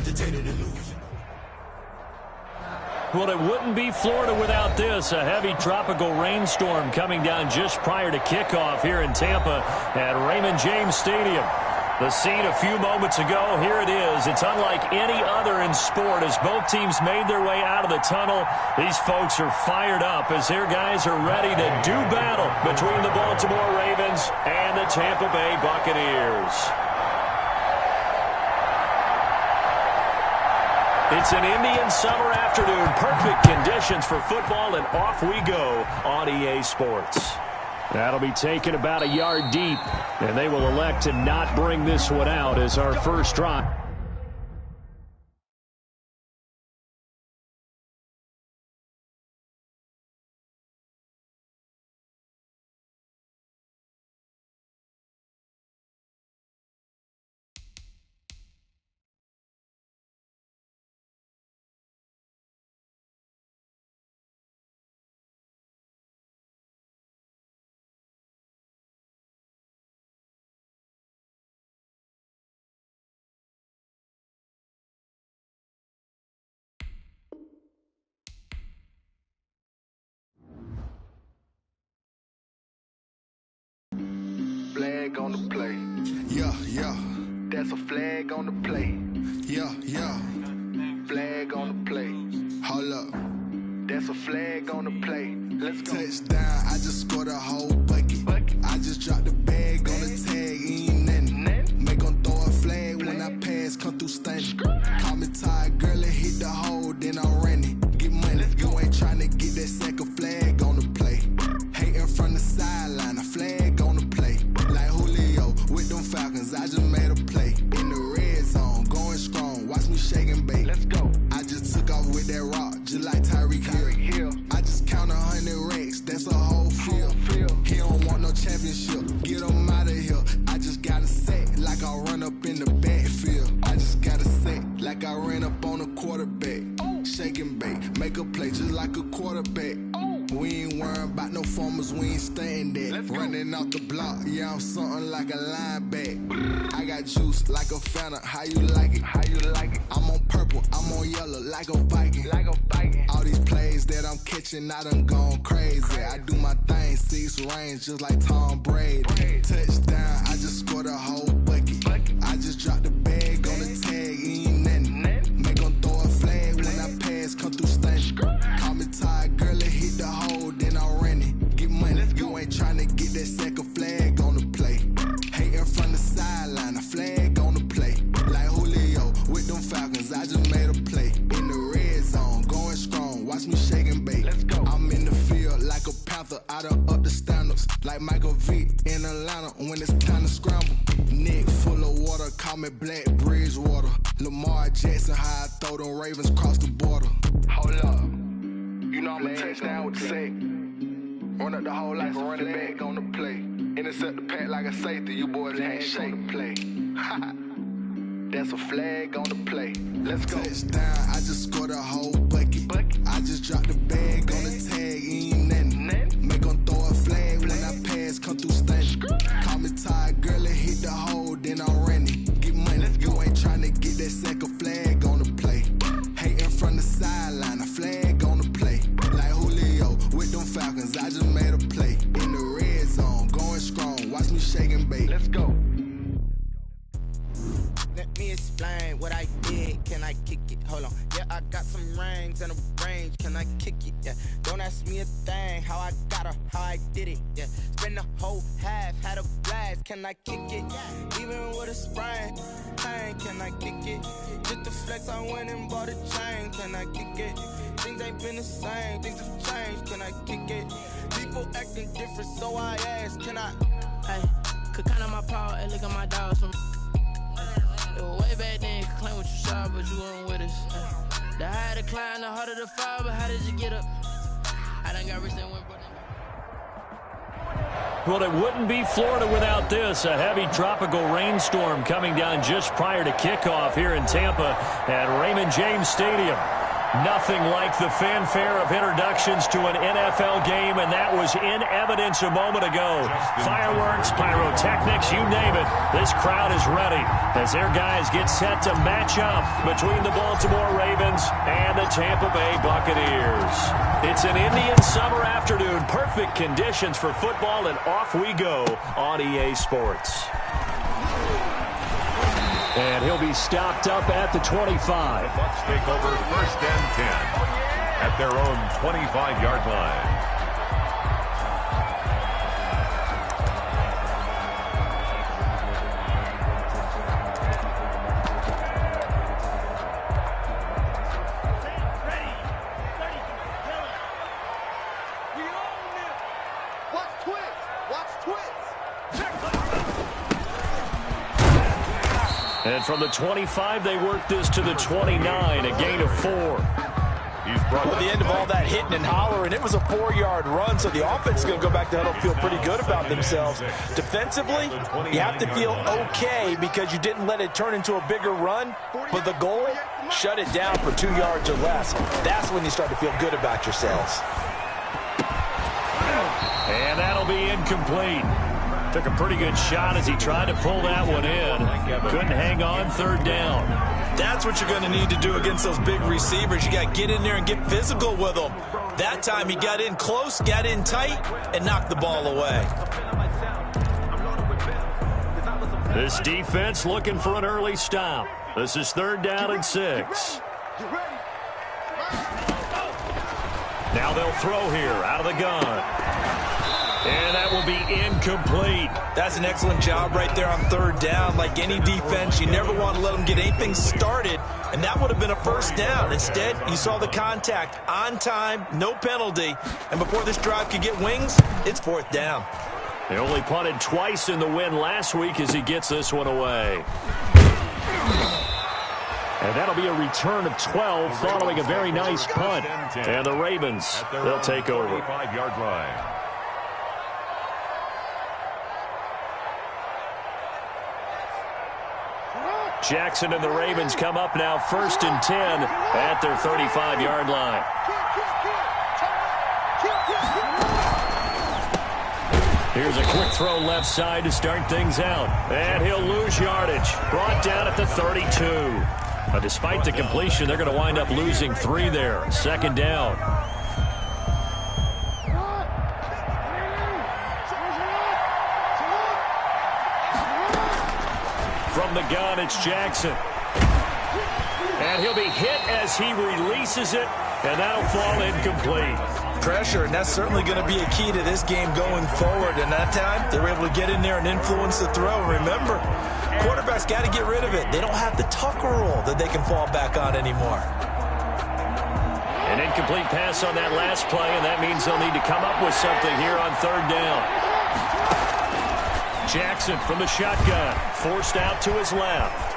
agitated illusion. Well, it wouldn't be Florida without this. A heavy tropical rainstorm coming down just prior to kickoff here in Tampa at Raymond James Stadium. The scene a few moments ago, here it is. It's unlike any other in sport as both teams made their way out of the tunnel. These folks are fired up as their guys are ready to do battle between the Baltimore Ravens and the Tampa Bay Buccaneers. It's an Indian summer afternoon. Perfect conditions for football, and off we go on EA Sports. That'll be taken about a yard deep, and they will elect to not bring this one out as our first drive. Flag on the play. Yeah, yeah. That's a flag on the play. Yeah, yeah. Flag on the play. Hold up. That's a flag on the play. Let's go. Touchdown, I just scored a whole bucket. I just dropped the bag on the tag, ain't nothing. Make 'em throw a flag when I pass, come through stunning. Call me tired, girl, it hit the hole, then I'm running. Get money, you ain't tryna get that second flag on the play. Hating from the sideline, a flag on the play. Like Julio with them Falcons, I just made a play. In the red zone, going strong, watch me shake and bake. Let's go. I just took off with that rock, just like Tyreek Hill. I just count 100 racks, that's a whole field. He don't want no championship, get him out of here. I just got a set, like I run up in the backfield. I just got a set, like I ran up on a quarterback. Shake and bake, make a play just like a quarterback. We ain't worrying about no formers, we ain't staying there. Running off the block, yeah, I'm something like a linebacker. I got juice like a Fanta, how you like it? How you like it? I'm on purple, I'm on yellow, like a Viking. Like a Viking. All these plays that I'm catching, I done gone crazy. I do my thing, 6 range, just like Tom Brady. Touchdown, I just scored a whole bucket. I just dropped the bag on the tag, ain't nothing. Make 'em throw a flag when I pass, come through stunning. Call me tired, girl, it hit the hole, then I'm running. Get money, you ain't tryna get that second flag on the play. Hating from the sideline, a flag on the play. Like Julio with them Falcons, I just made a play. In the red zone, going strong, watch me shake and bake. Let's go. I'm in the field like a Panther, I done up the standards. Like Michael Vick in Atlanta when it's time to scramble. Neck full of water, call me Black Bridgewater. Lamar Jackson, how I throw them Ravens cross the border. Hold up. You know I'm a touchdown with the sack. Run up the whole like a running back on the play. Intercept the pack like a safety. You boys ain't shake the play. That's a flag on the play. Let's go. Touchdown, I just scored a whole bucket. I just dropped the bag on the tag, ain't nothing. Make 'em throw a flag when I pass, come through stunning. Call me tired, girl, it hit the hole, then I'm running. Get money, you ain't tryna get that second flag on the play. Hating from the sideline, a flag on the play. Like Julio with them Falcons, I just made a play. In the red zone, going strong, watch me shake and bake. Let's go. Let me explain what I did. Can I kick it? Hold on. Yeah, I got some rings and a range. Can I kick it? Yeah. Don't ask me a thing. How I got her, how I did it. Yeah. Spend the whole half, had a blast. Can I kick it? Even with a sprain. Pain, can I kick it? Just the flex, I went and bought a chain. Can I kick it? Things ain't been the same. Things have changed. Can I kick it? People acting different, so I asked. Can I? Hey, could count on my power and look at my dogs from. It was way back then, you could claim what you saw, but you weren't with us. The higher the climb, the harder the fall, but how did you get up? I done got rich and went, Well, it wouldn't be Florida without this. A heavy tropical rainstorm coming down just prior to kickoff here in Tampa at Raymond James Stadium. Nothing like the fanfare of introductions to an NFL game, and that was in evidence a moment ago. Fireworks, pyrotechnics, you name it. This crowd is ready as their guys get set to match up between the Baltimore Ravens and the Tampa Bay Buccaneers. It's an Indian summer afternoon. Perfect conditions for football, and off we go on EA Sports. And he'll be stopped up at the 25. The Bucks take over 1st and 10 at their own 25-yard line. And from the 25, they work this to the 29, a gain of 4. He's brought to the end of all that hitting and hollering. It was a 4-yard run, so the offense is going to go back to huddle, feel pretty good about themselves. Defensively, you have to feel okay because you didn't let it turn into a bigger run, but the goal, shut it down for 2 yards or less. That's when you start to feel good about yourselves. And that'll be incomplete. Took a pretty good shot as he tried to pull that one in. Couldn't hang on 3rd down. That's what you're going to need to do against those big receivers. You got to get in there and get physical with them. That time he got in close, got in tight, and knocked the ball away. This defense looking for an early stop. This is 3rd down and 6. Now they'll throw here out of the gun. And that will be incomplete. That's an excellent job right there on 3rd down. Like any defense, you never want to let them get anything started, and that would have been a 1st down. Instead, you saw the contact on time, no penalty, and before this drive could get wings, it's 4th down. They only punted twice in the win last week as he gets this one away. And that'll be a return of 12 following a very nice punt. And the Ravens, they'll take over. 25-yard line. Jackson and the Ravens come up now 1st and 10 at their 35-yard line. Here's a quick throw left side to start things out. And he'll lose yardage. Brought down at the 32. But despite the completion, they're going to wind up losing 3 there. 2nd down. From the gun, it's Jackson. And he'll be hit as he releases it, and that'll fall incomplete. Pressure, and that's certainly going to be a key to this game going forward. And that time, they were able to get in there and influence the throw. Remember, quarterbacks got to get rid of it. They don't have the Tucker rule that they can fall back on anymore. An incomplete pass on that last play, and that means they'll need to come up with something here on 3rd down. Jackson from the shotgun, forced out to his left.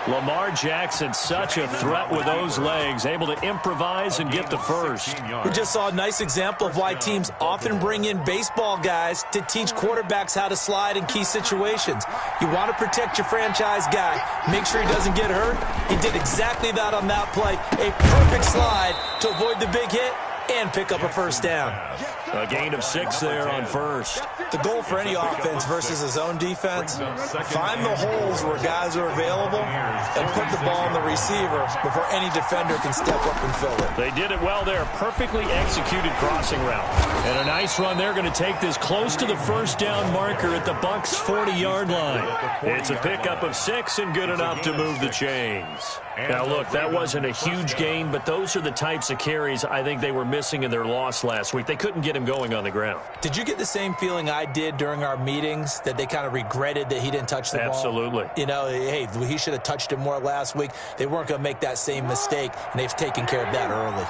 Lamar Jackson, such a threat with those legs, able to improvise and get the first. We just saw a nice example of why teams often bring in baseball guys to teach quarterbacks how to slide in key situations. You want to protect your franchise guy. Make sure he doesn't get hurt. He did exactly that on that play. A perfect slide to avoid the big hit and pick up a 1st down. A gain of 6 there on 1st. The goal for any offense versus his own defense, find the holes where guys are available and put the ball on the receiver before any defender can step up and fill it. They did it well there. Perfectly executed crossing route. And a nice run. They're going to take this close to the 1st down marker at the Bucks' 40-yard line. It's a pickup of 6 and good enough to move the chains. Now, look, that wasn't a huge gain, but those are the types of carries I think they were missing in their loss last week. They couldn't get him going on the ground. Did you get the same feeling I did during our meetings, that they kind of regretted that he didn't touch the ball? Absolutely. You know, hey, he should have touched it more last week. They weren't going to make that same mistake, and they've taken care of that early.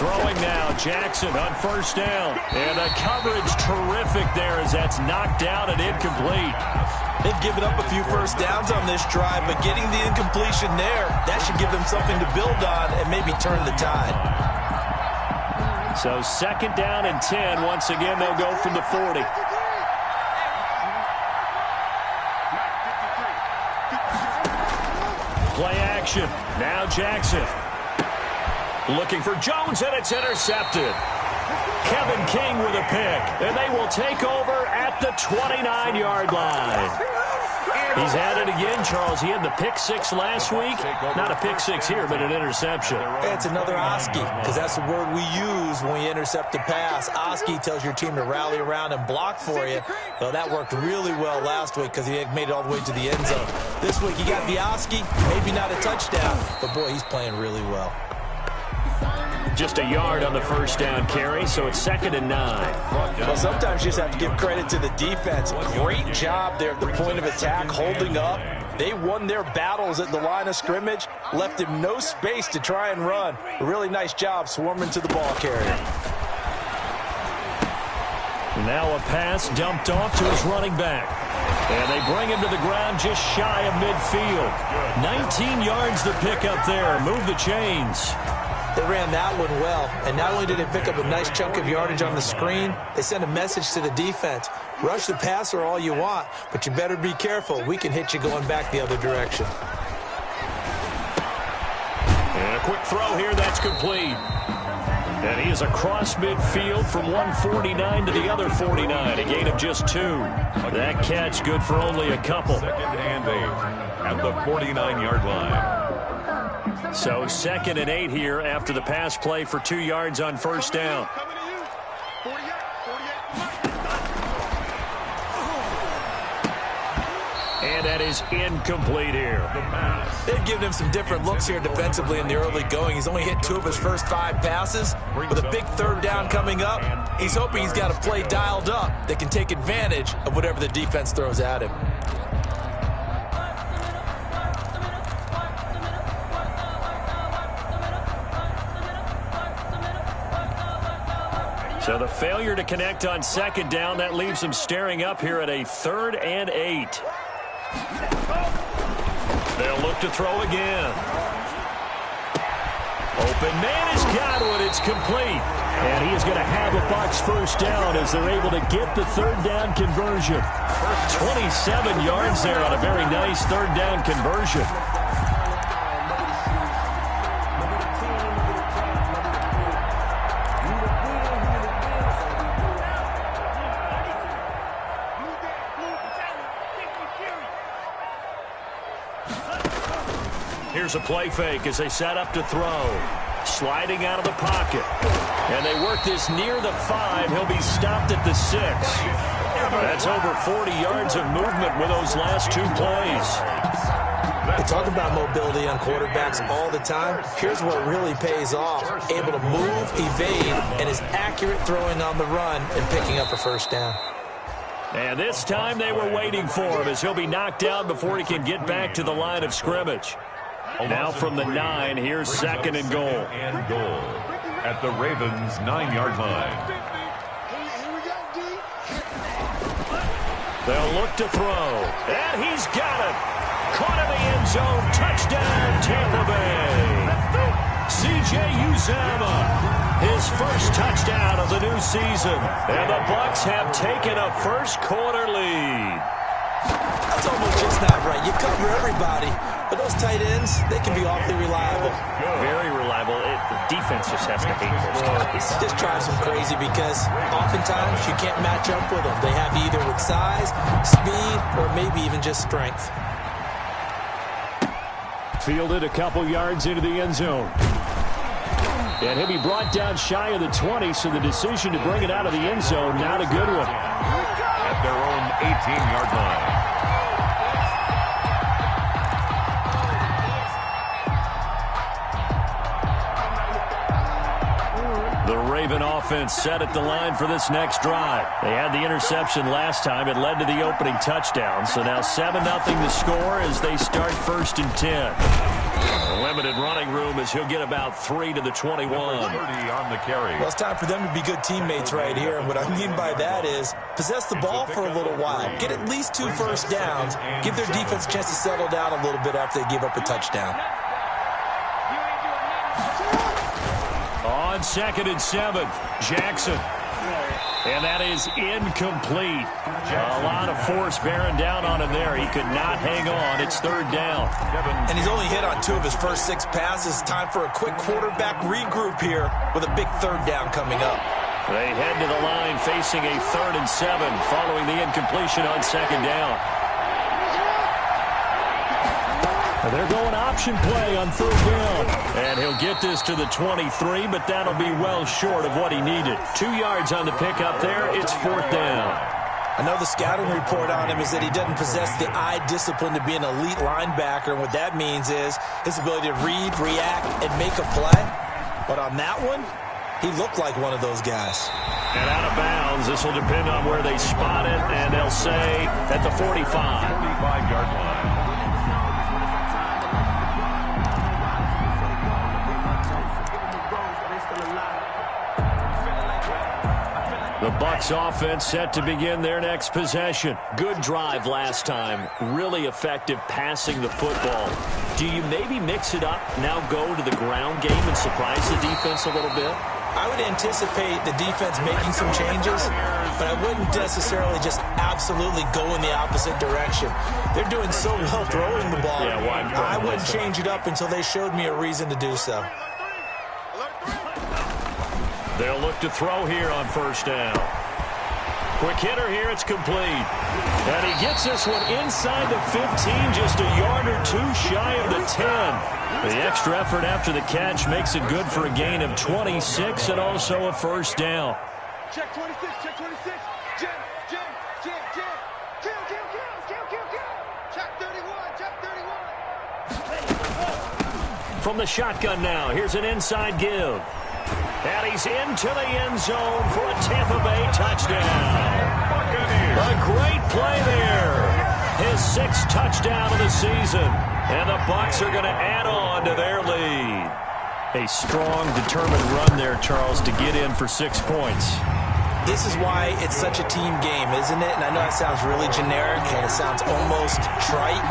Throwing now, Jackson on 1st down. And the coverage terrific there as that's knocked down and incomplete. They've given up a few 1st downs on this drive, but getting the incompletion there, that should give them something to build on and maybe turn the tide. So 2nd down and 10. Once again, they'll go from the 40. Play action. Now Jackson. Looking for Jones, and it's intercepted. Kevin King with a pick, and they will take over at the 29-yard line. He's had it again, Charles. He had the pick six last week. Not a pick six here, but an interception. It's another Oski, because that's the word we use when you intercept a pass. Oski tells your team to rally around and block for you. Well, that worked really well last week because he made it all the way to the end zone. This week he got the Oski, maybe not a touchdown, but boy, he's playing really well. Just a yard on the first down carry, so it's 2nd and 9. Well, sometimes you just have to give credit to the defense. Great job there at the point of attack, holding up. They won their battles at the line of scrimmage, left him no space to try and run. A really nice job swarming to the ball carrier. Now a pass dumped off to his running back. And they bring him to the ground just shy of midfield. 19 yards to pick up there. Move the chains. They ran that one well, and not only did they pick up a nice chunk of yardage on the screen, they sent a message to the defense. Rush the passer all you want, but you better be careful. We can hit you going back the other direction. And a quick throw here, that's complete. And he is across midfield from 149 to the other 49, a gain of just 2. That catch good for only a couple. 2nd and 8 at the 49-yard line. So 2nd and 8 here after the pass play for 2 yards on first down. And that is incomplete here. They've given him some different looks here defensively in the early going. He's only hit 2 of his first 5 passes. With a big 3rd down coming up, he's hoping he's got a play dialed up that can take advantage of whatever the defense throws at him. So the failure to connect on 2nd down, that leaves him staring up here at a 3rd and 8. They'll look to throw again. Open man has got one. It's complete. And he is going to have a Bucks first down as they're able to get the 3rd down conversion. 27 yards there on a very nice 3rd down conversion. Here's a play fake as they set up to throw. Sliding out of the pocket. And they work this near the 5. He'll be stopped at the 6. That's over 40 yards of movement with those last 2 plays. We talk about mobility on quarterbacks all the time. Here's what really pays off. Able to move, evade, and is accurate throwing on the run and picking up a first down. And this time they were waiting for him as he'll be knocked down before he can get back to the line of scrimmage. Now from the 9, here's 2nd and goal. At the Ravens' 9-yard line. They'll look to throw. And he's got it. Caught in the end zone. Touchdown, Tampa Bay. C.J. Uzomah. His first touchdown of the new season. And the Bucks have taken a first-quarter lead. That's almost just not right. You cover everybody. But those tight ends, they can be awfully reliable. Very reliable. The defense just has to hate those guys. It just drives them crazy because oftentimes you can't match up with them. They have either with size, speed, or maybe even just strength. Fielded a couple yards into the end zone. And he'll be brought down shy of the 20, so the decision to bring it out of the end zone, not a good one. At their own 18-yard line. The Raven offense set at the line for this next drive. They had the interception last time. It led to the opening touchdown. So now 7-0 the score as they start 1st and 10. A limited running room as he'll get about 3 to the 21. 30 on the carry. Well, it's time for them to be good teammates right here. And what I mean by that is possess the ball for a little while. Get at least 2 first downs. Give their defense a chance to settle down a little bit after they give up a touchdown. On 2nd and 7, Jackson. And that is incomplete. A lot of force bearing down on him there. He could not hang on. It's third down. And he's only hit on 2 of his first 6 passes. Time for a quick quarterback regroup here with a big third down coming up. They head to the line facing a 3rd and 7 following the incompletion on 2nd down. They're going option play on 3rd down. And he'll get this to the 23, but that'll be well short of what he needed. 2 yards on the pickup there. It's 4th down. I know the scouting report on him is that he doesn't possess the eye discipline to be an elite linebacker. And what that means is his ability to read, react, and make a play. But on that one, he looked like one of those guys. And out of bounds. This will depend on where they spot it. And they'll say at the 45. 45-yard line. The Bucks offense set to begin their next possession. Good drive last time. Really effective passing the football. Do you maybe mix it up, now go to the ground game and surprise the defense a little bit? I would anticipate the defense making some changes, but I wouldn't necessarily just absolutely go in the opposite direction. They're doing so well throwing the ball. Yeah, I wouldn't change it up until they showed me a reason to do so. They'll look to throw here on 1st down. Quick hitter here, it's complete. And he gets this one inside the 15, just a yard or 2 shy of the 10. The extra effort after the catch makes it good for a gain of 26 and also a 1st down. Check 26, check 26. Jim. Kill. Check 31. From the shotgun now, here's an inside give. And he's into the end zone for a Tampa Bay touchdown. A great play there. His 6th touchdown of the season. And the Bucks are going to add on to their lead. A strong, determined run there, Charles, to get in for 6 points. This is why it's such a team game, isn't it? And I know it sounds really generic and it sounds almost trite,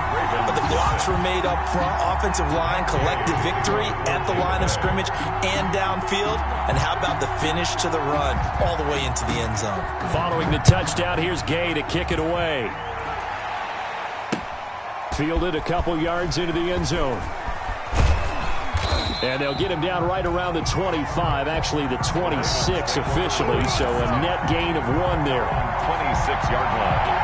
but the blocks were made up front. Offensive line, collective victory at the line of scrimmage and downfield. And how about the finish to the run all the way into the end zone? Following the touchdown, here's Gay to kick it away. Fielded a couple yards into the end zone. And they'll get him down right around the 25, actually the 26 officially, so a net gain of 1 there. 26-yard line.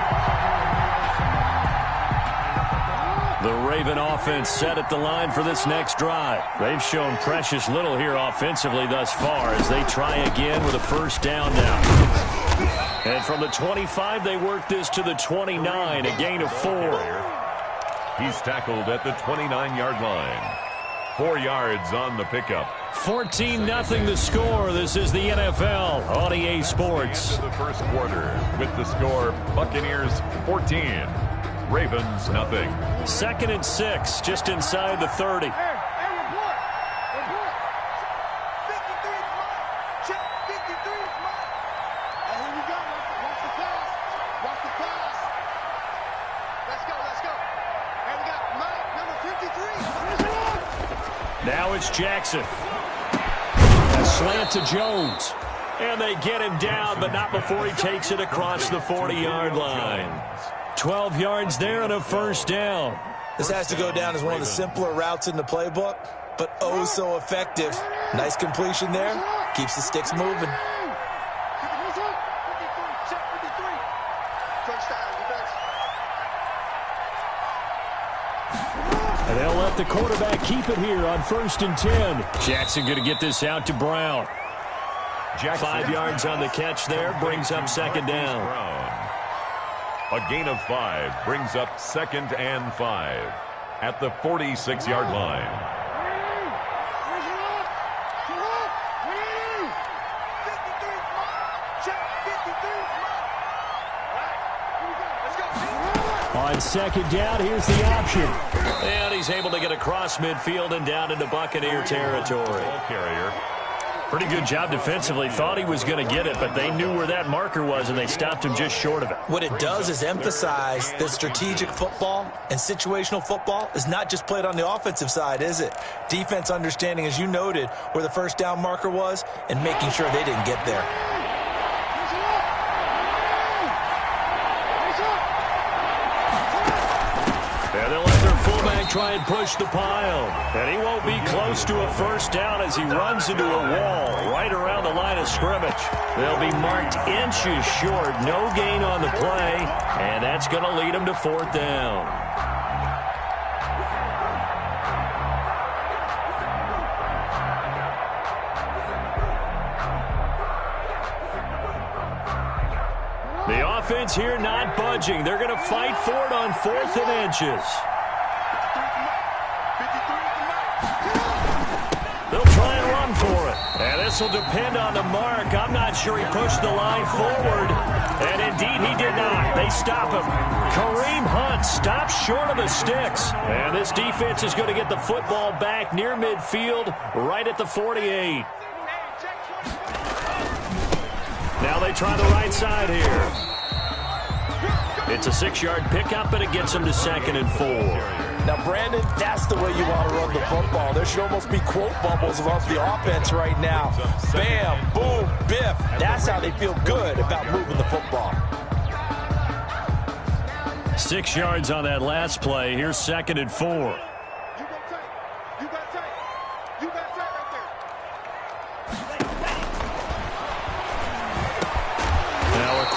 The Raven offense set at the line for this next drive. They've shown precious little here offensively thus far as they try again with a 1st down now. And from the 25, they work this to the 29, a gain of 4. He's tackled at the 29-yard line. 4 yards on the pickup. 14-0 the score. This is the NFL on EA Sports. The first quarter with the score Buccaneers 14, Ravens nothing. 2nd and 6, just inside the 30. Hey, report. 53 is mine. Check 53 is mine. And here we go. Watch the pass. Let's go. And we got Mike, number 53. Now it's Jackson. A slant to Jones. And they get him down, but not before he takes it across the 40-yard line. 12 yards there and a 1st down. This has to go down as one of the simpler routes in the playbook, but oh so effective. Nice completion there. Keeps the sticks moving. And they'll let the quarterback keep it here on 1st and 10. Jackson going to get this out to Brown. 5 yards on the catch there, brings up 2nd down. A gain of 5 brings up 2nd and 5 at the 46-yard line. On 2nd down, here's the option. And he's able to get across midfield and down into Buccaneer territory. Ball carrier. Pretty good job defensively. Thought he was going to get it, but they knew where that marker was, and they stopped him just short of it. What it does is emphasize that strategic football and situational football is not just played on the offensive side, is it? Defense understanding, as you noted, where the 1st down marker was and making sure they didn't get there. try and push the pile. And he won't be close to a first down as he runs into a wall right around the line of scrimmage. They'll be marked inches short. No gain on the play. And that's going to lead him to fourth down. The offense here not budging. They're going to fight for it on 4th and inches. They'll try and run for it. And this will depend on the mark. I'm not sure he pushed the line forward. And indeed he did not. They stop him. Kareem Hunt stops short of the sticks. And this defense is going to get the football back near midfield, right at the 48. Now they try the right side here. It's a 6-yard pickup, and it gets them to 2nd and 4. Now, Brandon, that's the way you want to run the football. There should almost be quote bubbles about the offense right now. Bam, boom, biff. That's how they feel good about moving the football. 6 yards on that last play. Here's 2nd and 4.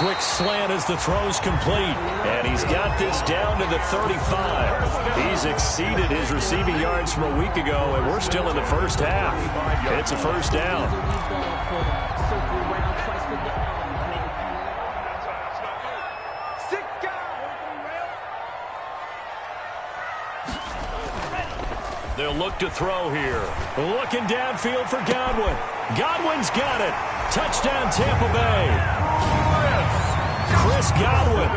Quick slant as the throw's complete. And he's got this down to the 35. He's exceeded his receiving yards from a week ago, and we're still in the first half. It's a first down. They'll look to throw here. Looking downfield for Godwin. Godwin's got it. Touchdown, Tampa Bay. Chris Godwin,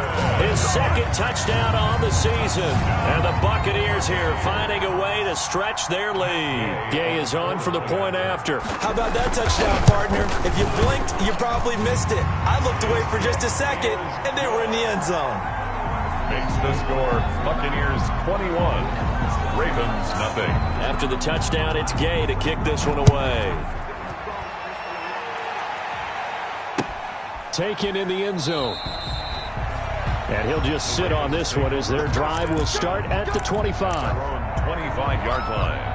his 2nd touchdown on the season. And the Buccaneers here finding a way to stretch their lead. Gay is on for the point after. How about that touchdown, partner? If you blinked, you probably missed it. I looked away for just a second, and they were in the end zone. Makes the score Buccaneers 21, Ravens nothing. After the touchdown, it's Gay to kick this one away. Taken in the end zone. And he'll just sit on this one as their drive will start at the 25. 25-yard line.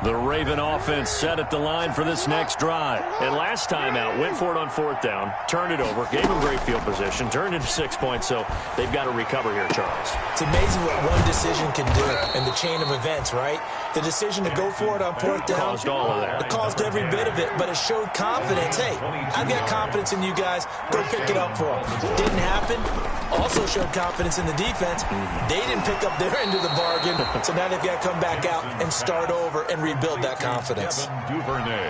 The Raven offense set at the line for this next drive. And last time out, went for it on 4th down, turned it over, gave them great field position, turned into 6 points, so they've got to recover here, Charles. It's amazing what one decision can do in the chain of events, right? The decision to go for it on 4th down. Caused all of that. It caused every bit of it, but it showed confidence. Hey, I've got confidence in you guys. Go pick it up for them. Didn't happen. Also showed confidence in the defense. They didn't pick up their end of the bargain, so now they've got to come back out and start over and rebuild that confidence.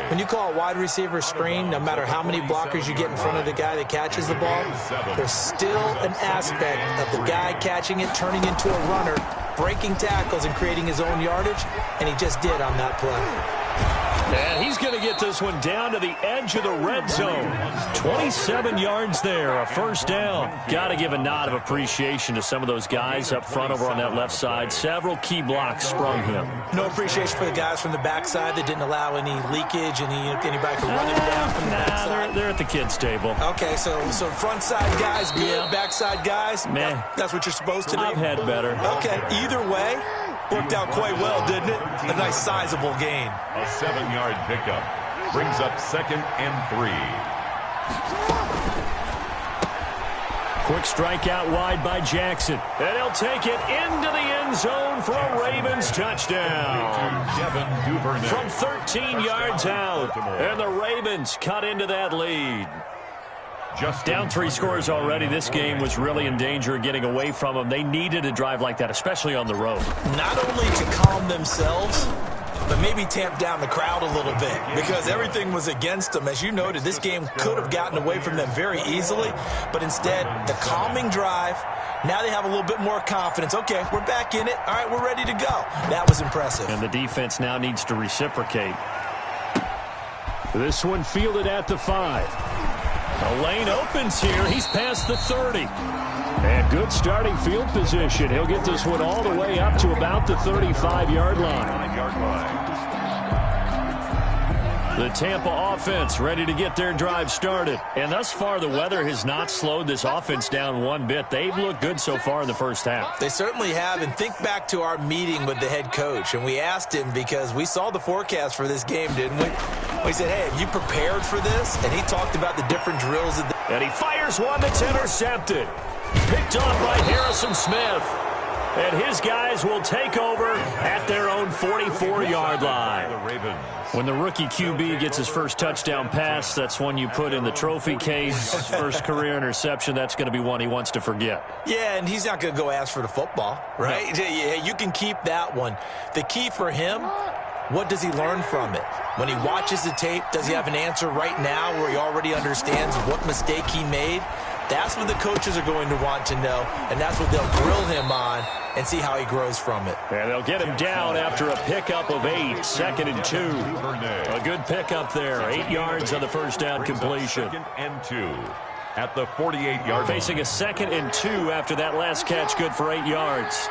When you call a wide receiver screen, no matter how many blockers you get in front of the guy that catches the ball, there's still an aspect of the guy catching it, turning into a runner, breaking tackles and creating his own yardage, and he just did on that play. And he's going to get this one down to the edge of the red zone. 27 yards there, a first down. Got to give a nod of appreciation to some of those guys up front over on that left side. Several key blocks sprung him. No appreciation for the guys from the backside that didn't allow any leakage, anybody from running down from the backside. They're at the kids' table. Okay, so front side guys good, backside guys, man, that's what you're supposed to do. I've had better. Okay, either way, worked out quite well, didn't it? A nice sizable gain. A 7-yard pickup brings up 2nd and 3. Quick strikeout wide by Jackson. And he'll take it into the end zone for a Ravens touchdown. From 13 yards out. And the Ravens cut into that lead. Down 3 scores already. This game was really in danger of getting away from them. They needed a drive like that, especially on the road. Not only to calm themselves, but maybe tamp down the crowd a little bit because everything was against them. As you noted, this game could have gotten away from them very easily, but instead, the calming drive, now they have a little bit more confidence. Okay, we're back in it. All right, we're ready to go. That was impressive. And the defense now needs to reciprocate. This one fielded at the 5. The lane opens here. He's past the 30. And good starting field position. He'll get this one all the way up to about the 35-yard line. The Tampa offense ready to get their drive started. And thus far, the weather has not slowed this offense down one bit. They've looked good so far in the first half. They certainly have. And think back to our meeting with the head coach. And we asked him, because we saw the forecast for this game, didn't we? We said, hey, have you prepared for this? And he talked about the different drills. And he fires one that's intercepted. Picked off by Harrison Smith. And his guys will take over at their own 44-yard line. When the rookie QB gets his first touchdown pass, that's one you put in the trophy case. First career interception, that's going to be one he wants to forget. Yeah, and he's not going to go ask for the football, right? No. Yeah, you can keep that one. The key for him, what does he learn from it? When he watches the tape, does he have an answer right now where he already understands what mistake he made? That's what the coaches are going to want to know, and that's what they'll grill him on and see how he grows from it. And they'll get him down after a pickup of 8, 2nd and 2. A good pickup there, 8 yards on the first down completion. 2nd and 2 at the 48-yard line. Facing a 2nd and 2 after that last catch, good for 8 yards.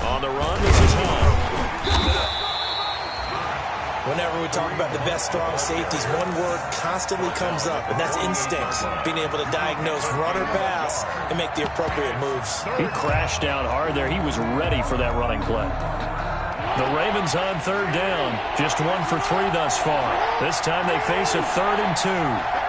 On the run, this is Hunt. Whenever we talk about the best strong safeties, one word constantly comes up, and that's instincts. Being able to diagnose run or pass and make the appropriate moves. He crashed down hard there. He was ready for that running play. The Ravens on 3rd down. Just 1 for 3 thus far. This time they face a 3rd and 2.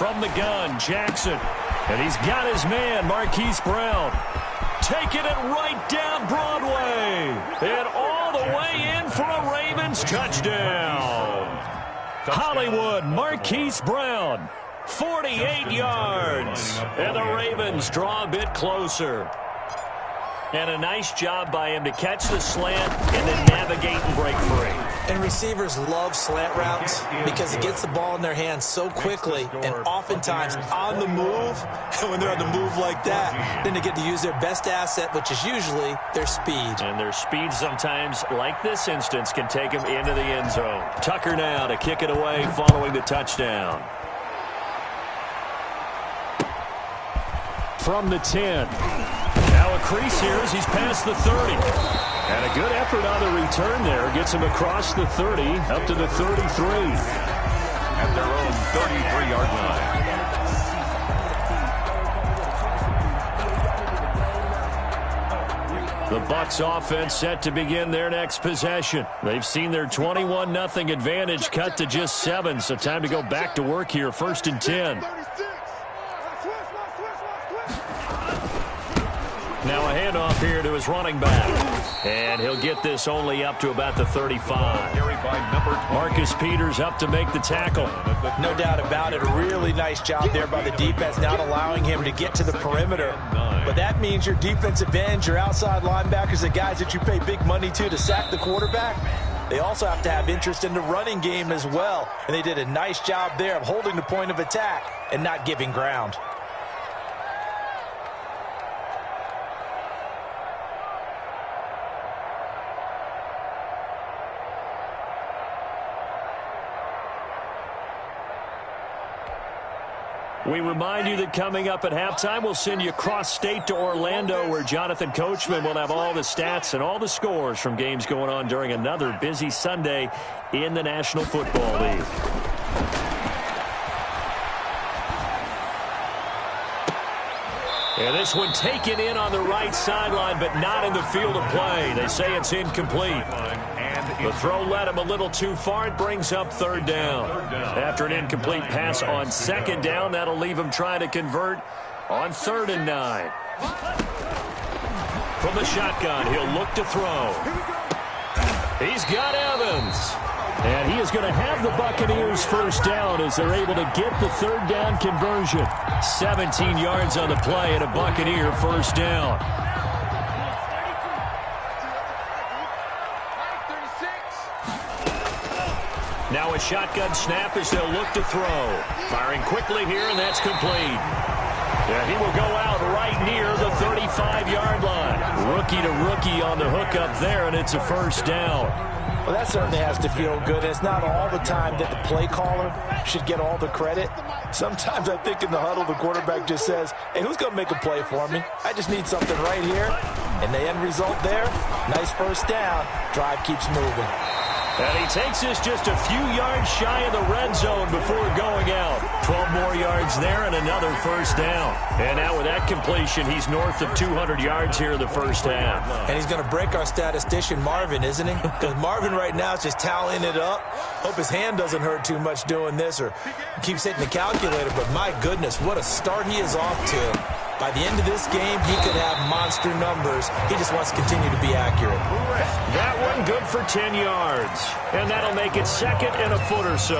From the gun, Jackson. And he's got his man, Marquise Brown. Taking it right down Broadway. And all the way in for a Ravens touchdown. Hollywood, Marquise Brown. 48 yards. And the Ravens draw a bit closer. And a nice job by him to catch the slant and then navigate and break free. And receivers love slant routes because it gets the ball in their hands so quickly and oftentimes on the move. And when they're on the move like that, then they get to use their best asset, which is usually their speed. And their speed sometimes, like this instance, can take them into the end zone. Tucker now to kick it away following the touchdown. From the 10. Now a crease here as he's past the 30. And a good effort on the return there. Gets him across the 30, up to the 33. At their own 33-yard line. The Bucks offense set to begin their next possession. They've seen their 21-0 advantage cut to just 7, so time to go back to work here. 1st and 10. Now a handoff here to his running back. And he'll get this only up to about the 35. Marcus Peters up to make the tackle. No doubt about it. A really nice job there by the defense, not allowing him to get to the perimeter. But that means your defensive ends, your outside linebackers, the guys that you pay big money to sack the quarterback, they also have to have interest in the running game as well. And they did a nice job there of holding the point of attack and not giving ground. We remind you that coming up at halftime, we'll send you cross-state to Orlando, where Jonathan Coachman will have all the stats and all the scores from games going on during another busy Sunday in the National Football League. And this one taken in on the right sideline, but not in the field of play. They say it's incomplete. The throw led him a little too far. It brings up 3rd down. After an incomplete pass on 2nd down, that'll leave him trying to convert on 3rd and 9. From the shotgun, he'll look to throw. He's got Evans. And he is going to have the Buccaneers first down as they're able to get the 3rd down conversion. 17 yards on the play and a Buccaneer first down. Now a shotgun snap as they'll look to throw. Firing quickly here, and that's complete. Yeah, he will go out right near the 35-yard line. Rookie to rookie on the hookup there, and it's a first down. Well, that certainly has to feel good. It's not all the time that the play caller should get all the credit. Sometimes I think in the huddle, the quarterback just says, hey, who's going to make a play for me? I just need something right here. And the end result there, nice first down. Drive keeps moving. And he takes this just a few yards shy of the red zone before going out. 12 more yards there and another first down. And now with that completion, he's north of 200 yards here in the first half. And he's going to break our statistician, Marvin, isn't he? Because Marvin right now is just tallying it up. Hope his hand doesn't hurt too much doing this or keeps hitting the calculator. But my goodness, what a start he is off to. By the end of this game, he could have monster numbers. He just wants to continue to be accurate. That one good for 10 yards. And that'll make it second and a foot or so.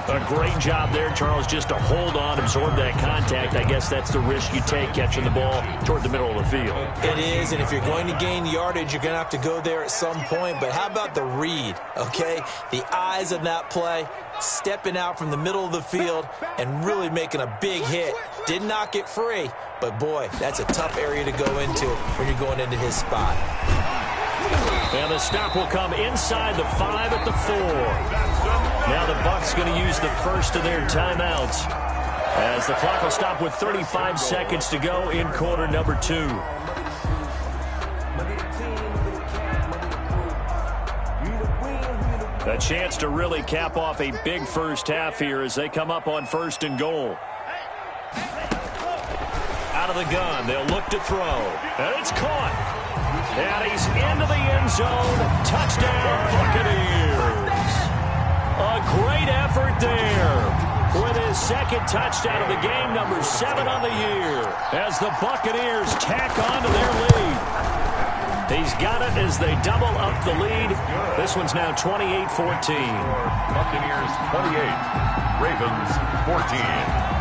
A great job there, Charles, just to hold on, absorb that contact. I guess that's the risk you take catching the ball toward the middle of the field. It is, and if you're going to gain yardage, you're going to have to go there at some point. But how about the read, okay? The eyes of that play, stepping out from the middle of the field and really making a big hit. Didn't knock it free, but boy, that's a tough area to go into when you're going into his spot. And the stop will come inside the 5 at the 4. Now the Bucks going to use the first of their timeouts as the clock will stop with 35 seconds to go in quarter number 2. A chance to really cap off a big first half here as they come up on first and goal. Out of the gun, they'll look to throw. And it's caught. And he's into the end zone. Touchdown, Buccaneers. A great effort there with his second touchdown of the game, number 7 on the year, as the Buccaneers tack on to their lead. He's got it as they double up the lead. This one's now 28-14. Buccaneers 28, Ravens 14.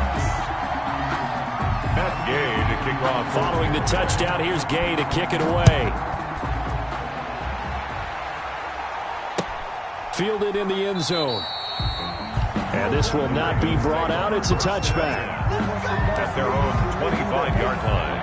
Matt Gay to kick off. Following the touchdown, here's Gay to kick it away. Fielded in the end zone. And this will not be brought out. It's a touchback. At their own 25-yard line.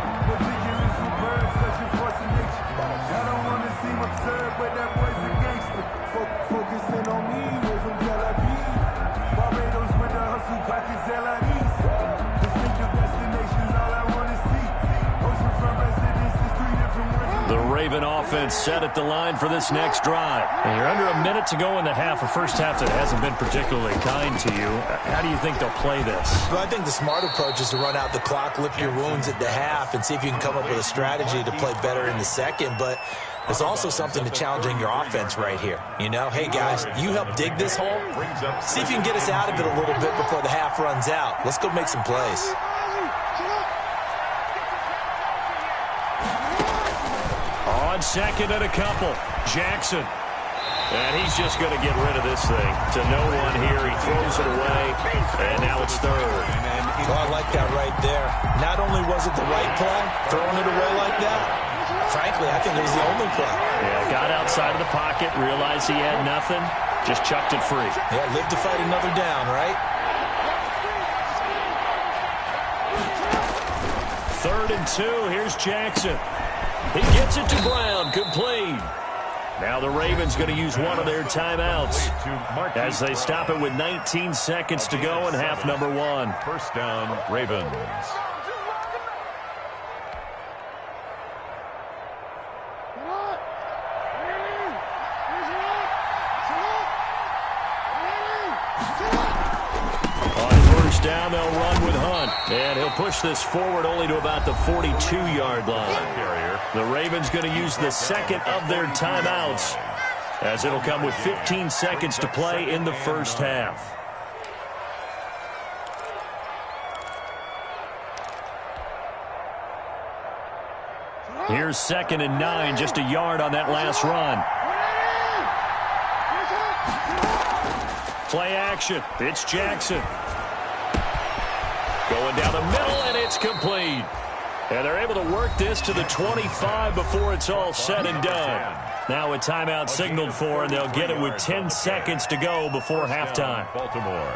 The Raven offense set at the line for this next drive. And you're under a minute to go in the half, a first half that hasn't been particularly kind to you. How do you think they'll play this? Well, I think the smart approach is to run out the clock, lick your wounds at the half, and see if you can come up with a strategy to play better in the second. But there's also something to challenging your offense right here. You know, hey, guys, you help dig this hole. See if you can get us out of it a little bit before the half runs out. Let's go make some plays. On second and a couple, Jackson. And he's just going to get rid of this thing. To no one here, he throws it away, and now it's third. Well, I like that right there. Not only was it the right play, throwing it away like that, frankly, I think it was the only play. Yeah, got outside of the pocket, realized he had nothing, just chucked it free. Yeah, live to fight another down, right? 3rd and 2, here's Jackson. He gets it to Brown, complete. Now the Ravens going to use one of their timeouts as they stop it with 19 seconds to go in half number 1. First down, Ravens. Down, they'll run with Hunt. And he'll push this forward only to about the 42-yard line. The Ravens going to use the second of their timeouts as it'll come with 15 seconds to play in the first half. Here's 2nd and 9, just a yard on that last run. Play action. It's Jackson. Going down the middle, and it's complete. And they're able to work this to the 25 before it's all said and done. Now a timeout signaled for, and they'll get it with 10 seconds to go before halftime. Baltimore.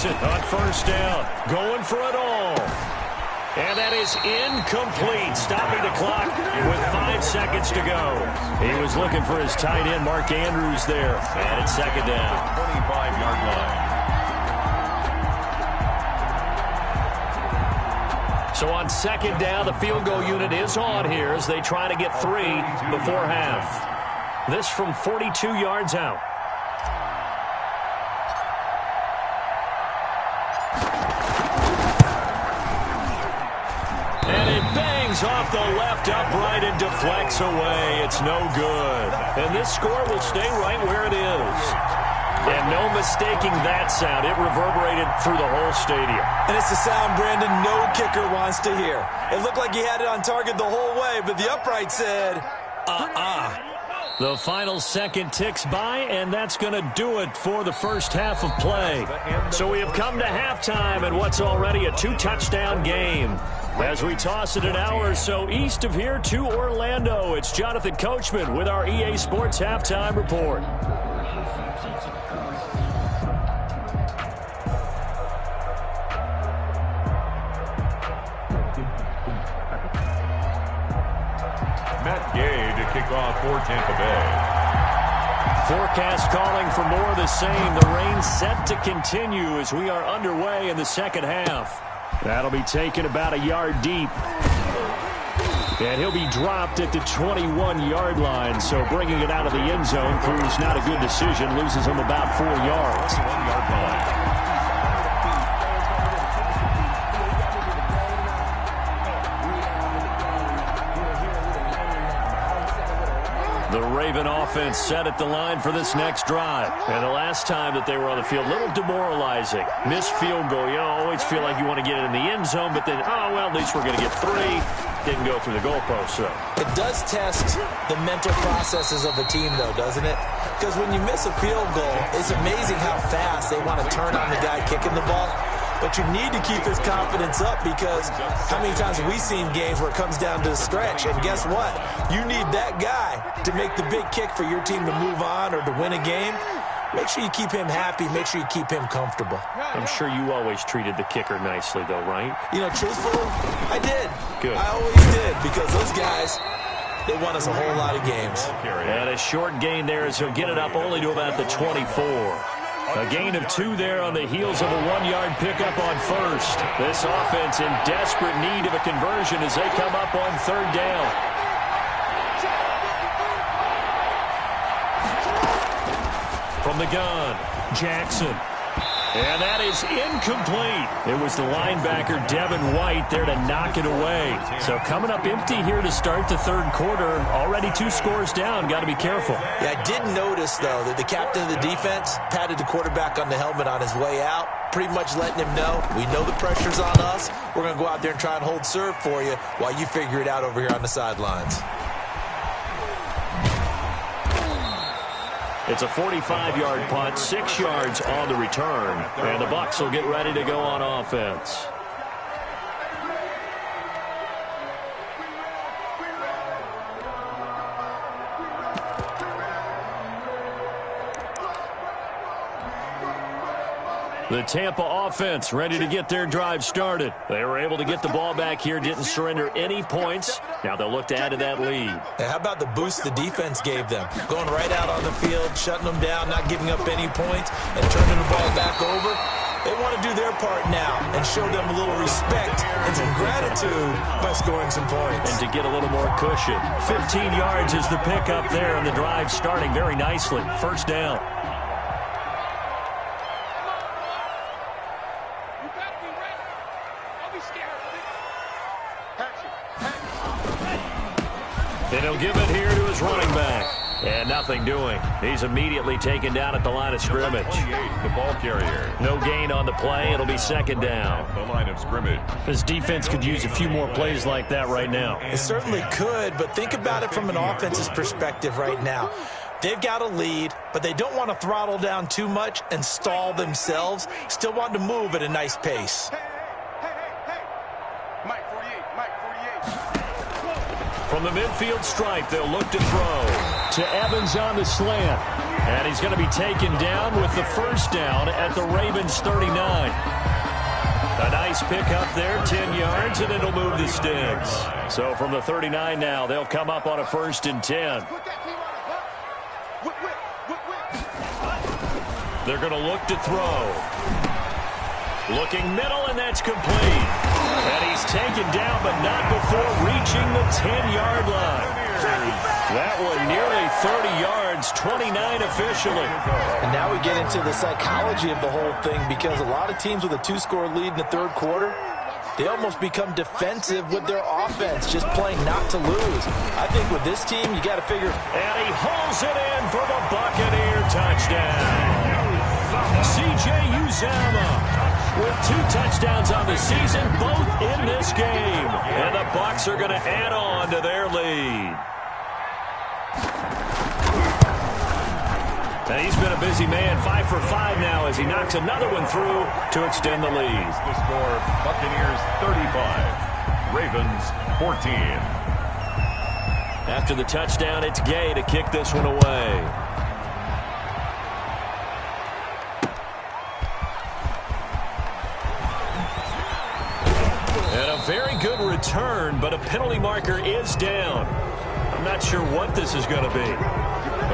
Jackson on first down, going for it all. And that is incomplete, stopping the clock with 5 seconds to go. He was looking for his tight end, Mark Andrews, there. And it's second down. 25-yard line. So on second down, the field goal unit is on here as they try to get 3 before half. This from 42 yards out. Off the left upright and deflects away. It's no good. And this score will stay right where it is. And no mistaking that sound. It reverberated through the whole stadium. And it's the sound, Brandon, no kicker wants to hear. It looked like he had it on target the whole way, but the upright said, The final second ticks by, and that's going to do it for the first half of play. So we have come to halftime in what's already a 2-touchdown game. As we toss it an hour or so east of here to Orlando, it's Jonathan Coachman with our EA Sports Halftime Report. Matt Gay to kick off for Tampa Bay. Forecast calling for more of the same. The rain set to continue as we are underway in the second half. That'll be taken about a yard deep. And he'll be dropped at the 21-yard line. So bringing it out of the end zone proves not a good decision. Loses him about 4 yards. 1-yard line. The Raven offense set at the line for this next drive. And the last time that they were on the field, a little demoralizing. Missed field goal. You always feel like you want to get it in the end zone, but then, well, at least we're going to get 3. Didn't go through the goalpost, so. It does test the mental processes of a team, though, doesn't it? Because when you miss a field goal, it's amazing how fast they want to turn on the guy kicking the ball. But you need to keep his confidence up because how many times have we seen games where it comes down to the stretch? And guess what? You need that guy to make the big kick for your team to move on or to win a game. Make sure you keep him happy. Make sure you keep him comfortable. I'm sure you always treated the kicker nicely, though, right? You know, truthfully, I did. Good. I always did because those guys, they won us a whole lot of games. And a short gain there as he'll get it up only to about the 24. A gain of 2 there on the heels of a 1-yard pickup on first. This offense in desperate need of a conversion as they come up on third down. From the gun, Jackson. And that is incomplete. It was the linebacker, Devin White, there to knock it away. So coming up empty here to start the third quarter. Already 2 scores down. Got to be careful. Yeah, I did notice, though, that the captain of the defense patted the quarterback on the helmet on his way out, pretty much letting him know, we know the pressure's on us. We're going to go out there and try and hold serve for you while you figure it out over here on the sidelines. It's a 45-yard punt, 6 yards on the return. And the Bucks will get ready to go on offense. The Tampa offense ready to get their drive started. They were able to get the ball back here, didn't surrender any points. Now they'll look to add to that lead. Hey, how about the boost the defense gave them? Going right out on the field, shutting them down, not giving up any points, and turning the ball back over. They want to do their part now and show them a little respect and some gratitude by scoring some points. And to get a little more cushion. 15 yards is the pickup there, and the drive starting very nicely. First down. And he'll give it here to his running back. And nothing doing. He's immediately taken down at the line of scrimmage. 28, the ball carrier. No gain on the play. It'll be second down. The line of scrimmage. This defense could use a few more plays like that right now. It certainly could, but think about it from an offense's perspective right now. They've got a lead, but they don't want to throttle down too much and stall themselves. Still want to move at a nice pace. From the midfield stripe, they'll look to throw. To Evans on the slant. And he's going to be taken down with the first down at the Ravens' 39. A nice pickup there, 10 yards, and it'll move the sticks. So from the 39 now, they'll come up on a 1st and 10. They're going to look to throw. Looking middle, and that's complete. And he's taken down, but not before reaching the 10-yard line. That one nearly 30 yards, 29 officially. And now we get into the psychology of the whole thing, because a lot of teams with a 2-score lead in the third quarter, they almost become defensive with their offense, just playing not to lose. I think with this team, you got to figure. And he holds it in for the Buccaneer touchdown. C.J. Uzomah with 2 touchdowns on the season, both in this game. And the Bucs are going to add on to their lead. And he's been a busy man, 5 for 5 now as he knocks another one through to extend the lead. The score, Buccaneers 35, Ravens 14. After the touchdown, it's Gay to kick this one away. And a very good return, but a penalty marker is down. I'm not sure what this is going to be.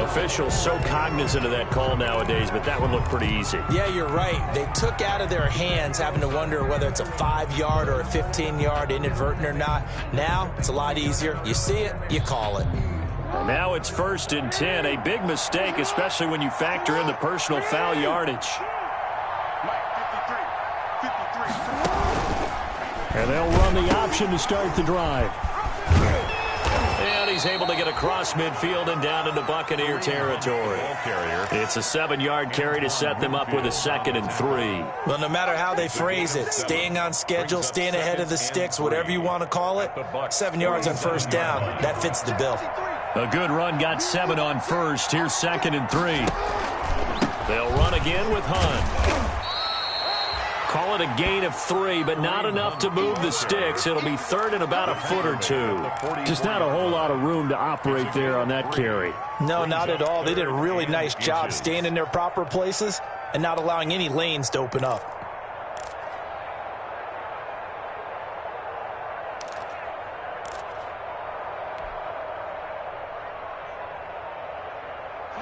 Officials so cognizant of that call nowadays, but that one looked pretty easy. Yeah, you're right. They took out of their hands having to wonder whether it's a 5-yard or a 15-yard inadvertent or not. Now, it's a lot easier. You see it, you call it. And now it's 1st and 10. A big mistake, especially when you factor in the personal foul yardage. And they'll run the option to start the drive. And he's able to get across midfield and down into Buccaneer territory. It's a 7-yard carry to set them up with a 2nd and 3. Well, no matter how they phrase it, staying on schedule, staying ahead of the sticks, whatever you want to call it, 7 yards on 1st down, that fits the bill. A good run got 7 on 1st. Here's 2nd and 3. They'll run again with Hunt. Call it a gain of 3, but not enough to move the sticks. It'll be 3rd and about a foot or 2. Just not a whole lot of room to operate there on that carry. No, not at all. They did a really nice job staying in their proper places and not allowing any lanes to open up.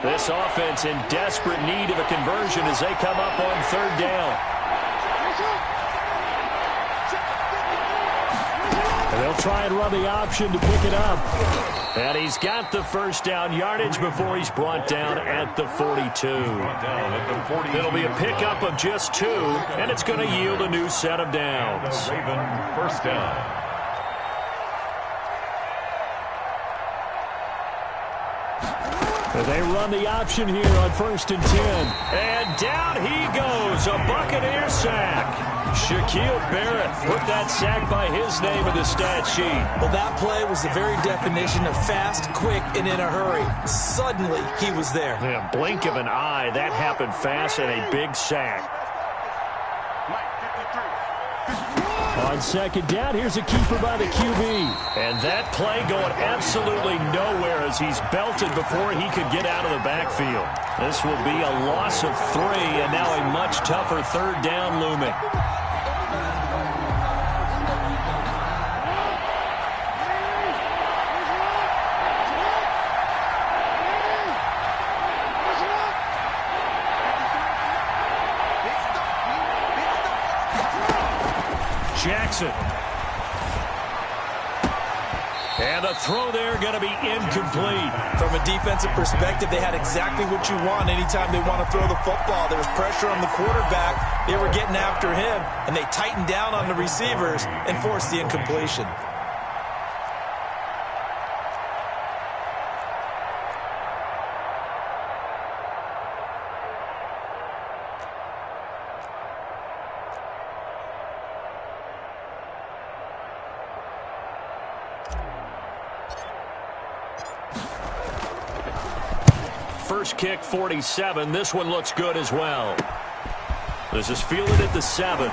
This offense in desperate need of a conversion as they come up on 3rd down. And they'll try and run the option to pick it up. And he's got the 1st down yardage before he's brought down at the 42. It'll be a pickup of just 2, and it's going to yield a new set of downs. Raven 1st down. They run the option here on 1st and 10. And down he goes, a Buccaneer sack. Shaquille Barrett put that sack by his name in the stat sheet. Well, that play was the very definition of fast, quick, and in a hurry. Suddenly, he was there. Yeah, blink of an eye, that happened fast and a big sack. On 2nd down, here's a keeper by the QB. And that play going absolutely nowhere as he's belted before he could get out of the backfield. This will be a loss of 3, and now a much tougher 3rd down looming. Jackson. And the throw there going to be incomplete. From a defensive perspective, they had exactly what you want anytime they want to throw the football. There was pressure on the quarterback. They were getting after him, and they tightened down on the receivers and forced the incompletion. First kick, 47. This one looks good as well. This is fielded at the 7.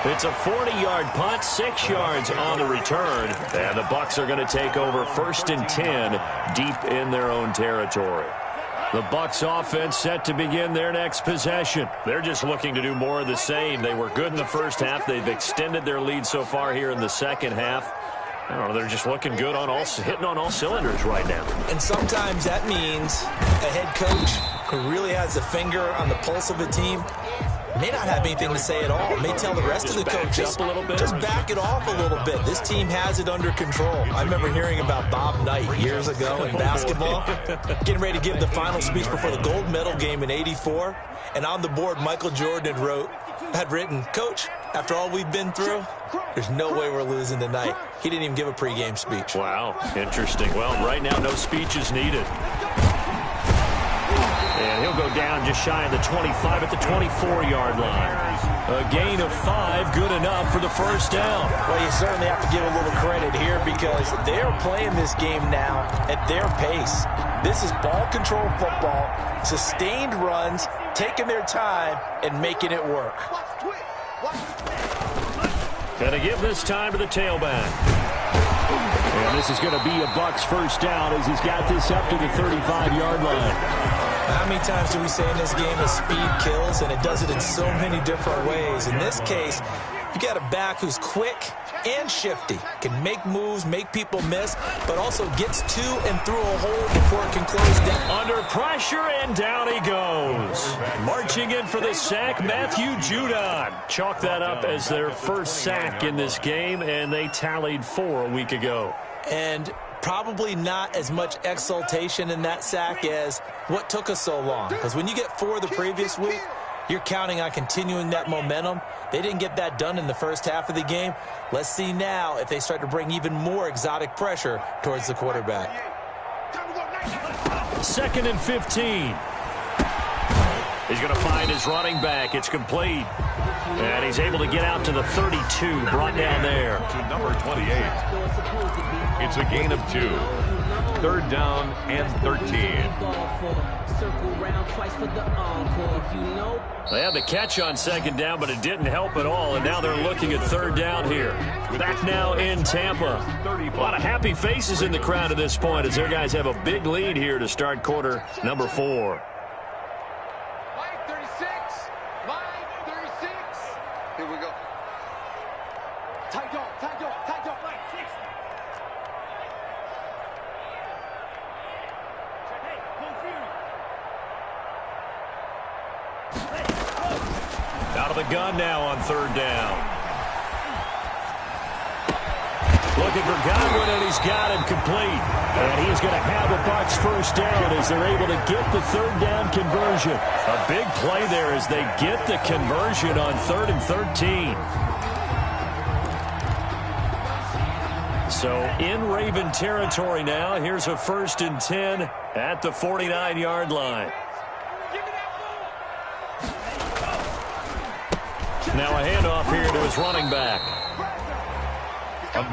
It's a 40-yard punt, 6 yards on the return. And the Bucs are going to take over 1st and 10 deep in their own territory. The Bucks offense set to begin their next possession. They're just looking to do more of the same. They were good in the first half. They've extended their lead so far here in the second half. I don't know, they're just looking good on hitting on all cylinders right now. And sometimes that means a head coach who really has a finger on the pulse of a team may not have anything to say at all. May tell the rest of the coaches, just back it off a little bit. This team has it under control. I remember hearing about Bob Knight years ago in basketball, getting ready to give the final speech before the gold medal game in '84. And on the board, Michael Jordan had written, "Coach, after all we've been through, there's no way we're losing tonight." He didn't even give a pregame speech. Wow, interesting. Well, right now, no speech is needed. And he'll go down just shy of the 25 at the 24-yard line. A gain of 5, good enough for the first down. Well, you certainly have to give a little credit here because they're playing this game now at their pace. This is ball control football, sustained runs, taking their time, and making it work. Gonna give this time to the tailback. And this is going to be a Bucks first down as he's got this up to the 35-yard line. How many times do we say in this game that speed kills, and it does it in so many different ways? In this case, you got a back who's quick and shifty, can make moves, make people miss, but also gets to and through a hole before it can close down. Under pressure, and down he goes. Marching in for the sack, Matthew Judon. Chalk that up as their first sack in this game, and they tallied 4 a week ago. And probably not as much exultation in that sack as what took us so long. Because when you get 4 the previous week, you're counting on continuing that momentum. They didn't get that done in the first half of the game. Let's see now if they start to bring even more exotic pressure towards the quarterback. 2nd and 15. He's going to find his running back. It's complete. And he's able to get out to the 32, brought down there. To number 28. It's a gain of 2. 3rd down and 13. They had the catch on 2nd down, but it didn't help at all, and now they're looking at 3rd down here. Back now in Tampa. A lot of happy faces in the crowd at this point as their guys have a big lead here to start quarter number 4. Here we go. Tight dog, tight dog, tight dog. Out of the gun now on 3rd down. Looking for Godwin, and he's got him complete. And he's going to have a Bucks first down as they're able to get the 3rd down conversion. A big play there as they get the conversion on 3rd and 13. So in Raven territory now, here's a 1st and 10 at the 49-yard line. Now a handoff here to his running back.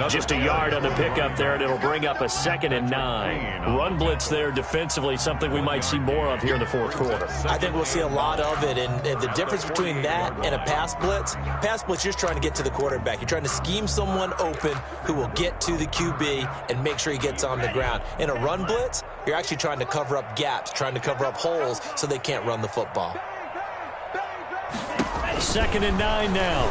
Just a yard on the pickup there, and it'll bring up a 2nd and 9. Run blitz there defensively, something we might see more of here in the 4th quarter. I think we'll see a lot of it, and the difference between that and a pass blitz, you're just trying to get to the quarterback. You're trying to scheme someone open who will get to the QB and make sure he gets on the ground. In a run blitz, you're actually trying to cover up gaps, trying to cover up holes so they can't run the football. 2nd and 9 now.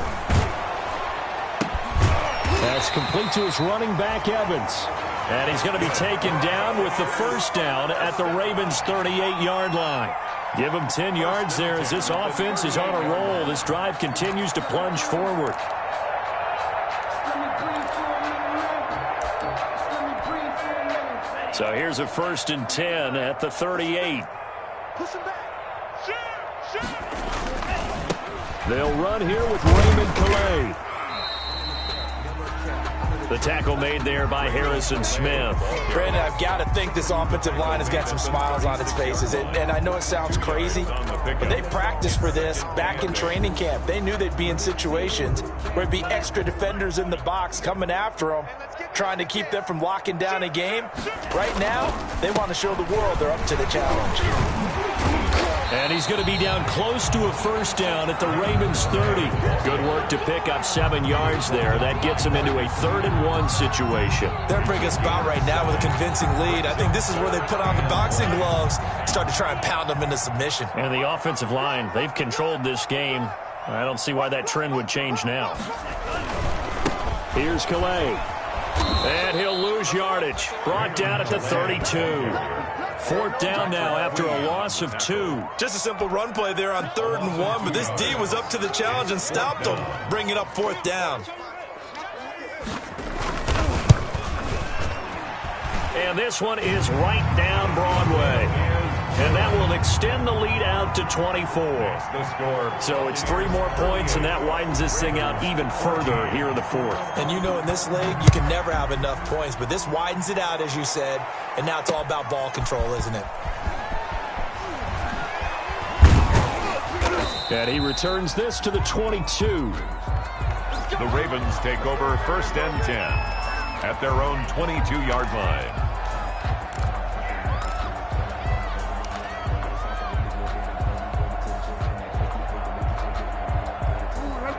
That's complete to his running back, Evans. And he's going to be taken down with the first down at the Ravens' 38-yard line. Give him 10 yards there as this offense is on a roll. This drive continues to plunge forward. So here's a 1st and 10 at the 38. They'll run here with Raymond Calais. The tackle made there by Harrison Smith. Brandon, I've got to think this offensive line has got some smiles on its faces. And I know it sounds crazy, but they practiced for this back in training camp. They knew they'd be in situations where it'd be extra defenders in the box coming after them, trying to keep them from locking down a game. Right now, they want to show the world they're up to the challenge. And he's going to be down close to a first down at the Ravens 30. Good work to pick up 7 yards there. That gets him into a 3rd-and-1 situation. They're bringing us about right now with a convincing lead. I think this is where they put on the boxing gloves, start to try and pound them into submission. And the offensive line, they've controlled this game. I don't see why that trend would change now. Here's Calais. And he'll lose yardage. Brought down at the 32. 4th down now after a loss of 2. Just a simple run play there on 3rd and 1, but this D was up to the challenge and stopped them, bringing up 4th down. And this one is right down Broadway. And that will extend the lead out to 24. So it's 3 more points, and that widens this thing out even further here in the 4th. And you know in this league, you can never have enough points, but this widens it out, as you said, and now it's all about ball control, isn't it? And he returns this to the 22. The Ravens take over 1st and 10 at their own 22-yard line.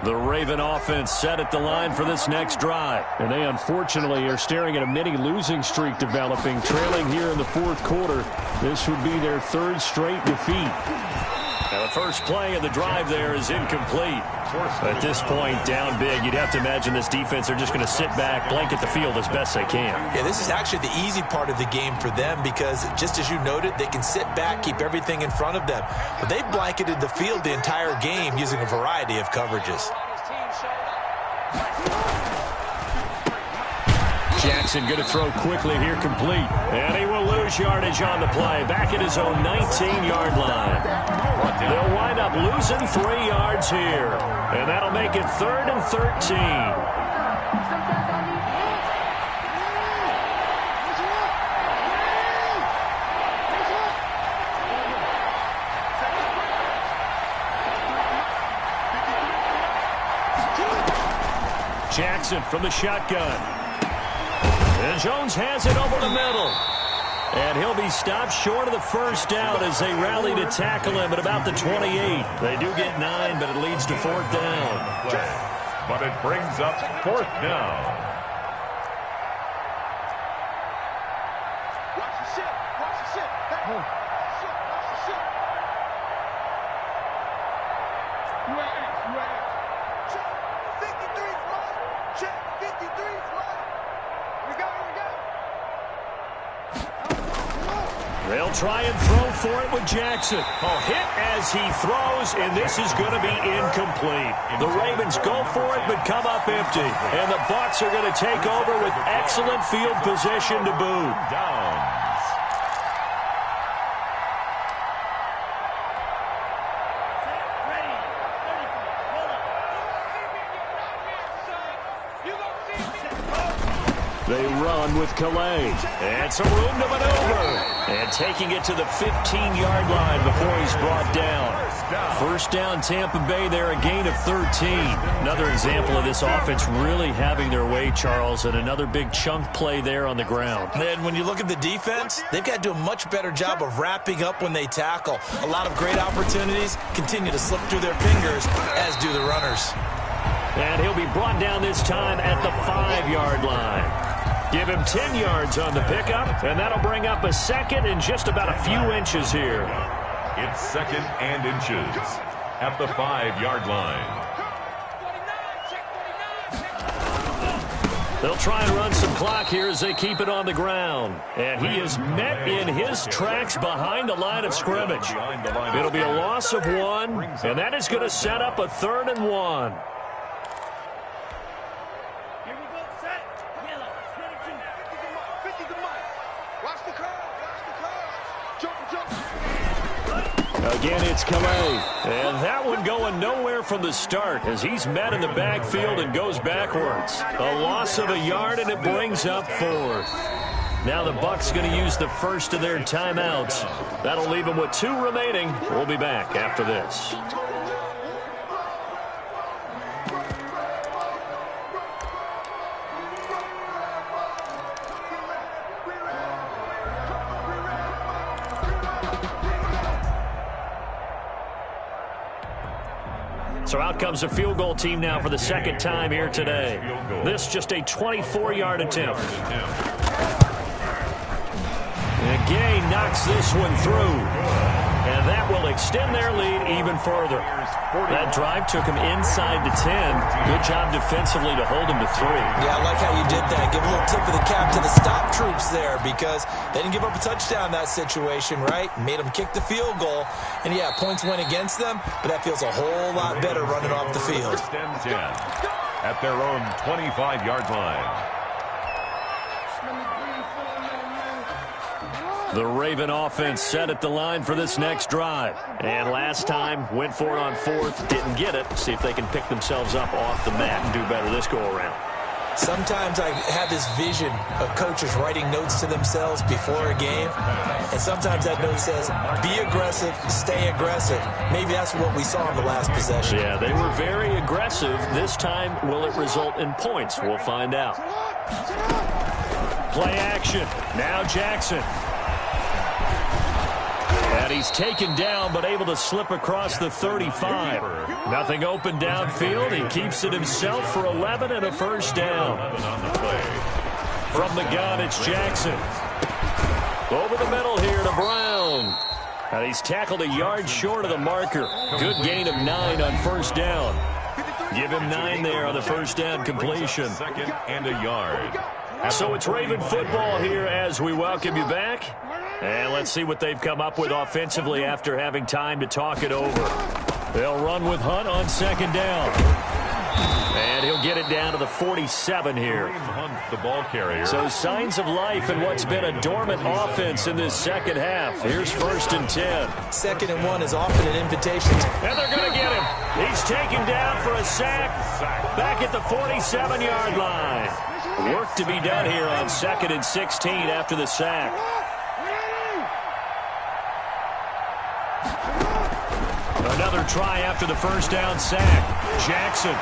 The Raven offense set at the line for this next drive. And they unfortunately are staring at a mini losing streak developing, trailing here in the 4th quarter. This would be their 3rd straight defeat. Now the first play of the drive there is incomplete. At this point, down big, you'd have to imagine this defense are just going to sit back, blanket the field as best they can. Yeah, this is actually the easy part of the game for them because, just as you noted, they can sit back, keep everything in front of them. But they've blanketed the field the entire game using a variety of coverages. Jackson going to throw quickly here, complete. And he will lose yardage on the play, back at his own 19-yard line. They'll wind up losing 3 yards here. And that'll make it 3rd and 13. Jackson from the shotgun. And Jones has it over the middle. And he'll be stopped short of the first down as they rally to tackle him at about the 28. They do get 9, but it leads to 4th down. But it brings up 4th down. Watch the shit. Watch the shit. Hey. Shit. Watch the shit. You ain't. Check 53 front. Check 53 front. We go. They'll try and throw for it with Jackson. A hit as he throws, and this is going to be incomplete. The Ravens go for it, but come up empty. And the Bucks are going to take over with excellent field position to boot. Downs. They run with Calais. And some room to maneuver. And taking it to the 15-yard line before he's brought down. First down, Tampa Bay there, a gain of 13. Another example of this offense really having their way, Charles, and another big chunk play there on the ground. And when you look at the defense, they've got to do a much better job of wrapping up when they tackle. A lot of great opportunities continue to slip through their fingers, as do the runners. And he'll be brought down this time at the 5-yard line. Give him 10 yards on the pickup, and that'll bring up a 2nd and just about a few inches here. It's 2nd and inches at the 5-yard line. They'll try and run some clock here as they keep it on the ground. And he is met in his tracks behind the line of scrimmage. It'll be a loss of 1, and that is going to set up a 3rd and 1. Again, it's Calais. And that one going nowhere from the start as he's met in the backfield and goes backwards. A loss of a yard, and it brings up 4th. Now the Bucks going to use the first of their timeouts. That'll leave them with 2 remaining. We'll be back after this. So out comes a field goal team now for the second time here today. This just a 24-yard attempt. And Gay knocks this one through. And that will extend their lead even further. That drive took him inside the 10. Good job defensively to hold him to 3. Yeah, I like how you did that. Give a little tip of the cap to the stop troops there because they didn't give up a touchdown in that situation, right? Made them kick the field goal. And, yeah, points went against them, but that feels a whole lot better running off the field. First and 10 at their own 25-yard line. The Raven offense set at the line for this next drive. And last time, went for it on 4th, didn't get it. See if they can pick themselves up off the mat and do better this go-around. Sometimes I have this vision of coaches writing notes to themselves before a game. And sometimes that note says, be aggressive, stay aggressive. Maybe that's what we saw in the last possession. Yeah, they were very aggressive. This time, will it result in points? We'll find out. Play action. Now Jackson. And he's taken down, but able to slip across the 35. Nothing open downfield. He keeps it himself for 11 and a first down. From the gun, it's Jackson. Over the middle here to Brown. And he's tackled a yard short of the marker. Good gain of 9 on first down. Give him 9 there on the first down completion. Second and a yard. So it's Raven football here as we welcome you back. And let's see what they've come up with offensively after having time to talk it over. They'll run with Hunt on second down. And he'll get it down to the 47 here. Hunt, the ball carrier. So signs of life in what's been a dormant offense in this second half. Here's 1st and 10. 2nd and 1 is often an invitation. And they're going to get him. He's taken down for a sack back at the 47-yard line. Work to be done here on 2nd and 16 after the sack. Another try after the first down sack. Jackson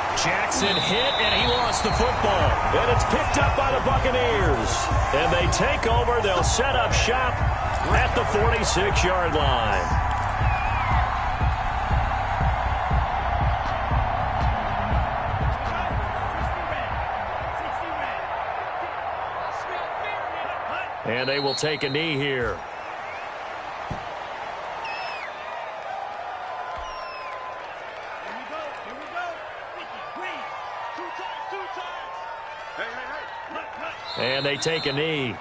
hit, and he lost the football. And it's picked up by the Buccaneers. And they take over. They'll set up shop at the 46-yard line. And they will take a knee here. And they take a knee.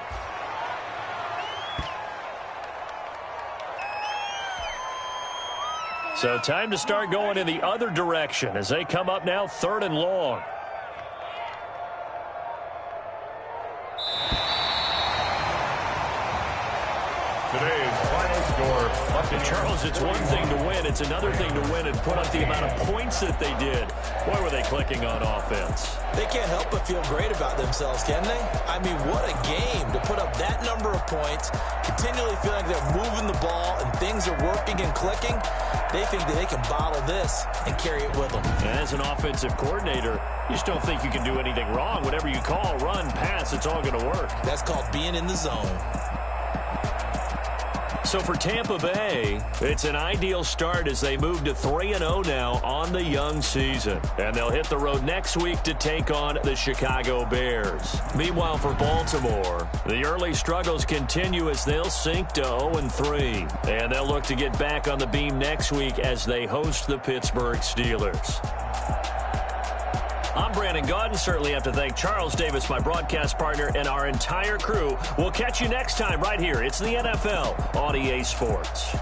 So time to start going in the other direction as they come up now 3rd and long. Today's final score. Charles, it's one thing to win. It's another thing to win and put up the amount of points that they did. Boy, were they clicking on offense. They can't help but feel great about themselves, can they? I mean, what a game to put up that number of points, continually feeling like they're moving the ball and things are working and clicking. They think that they can bottle this and carry it with them. And as an offensive coordinator, you just don't think you can do anything wrong. Whatever you call, run, pass, it's all going to work. That's called being in the zone. So for Tampa Bay, it's an ideal start as they move to 3-0 now on the young season. And they'll hit the road next week to take on the Chicago Bears. Meanwhile, for Baltimore, the early struggles continue as they'll sink to 0-3. And they'll look to get back on the beam next week as they host the Pittsburgh Steelers. I'm Brandon Gaudin. Certainly have to thank Charles Davis, my broadcast partner, and our entire crew. We'll catch you next time right here. It's the NFL on EA Sports.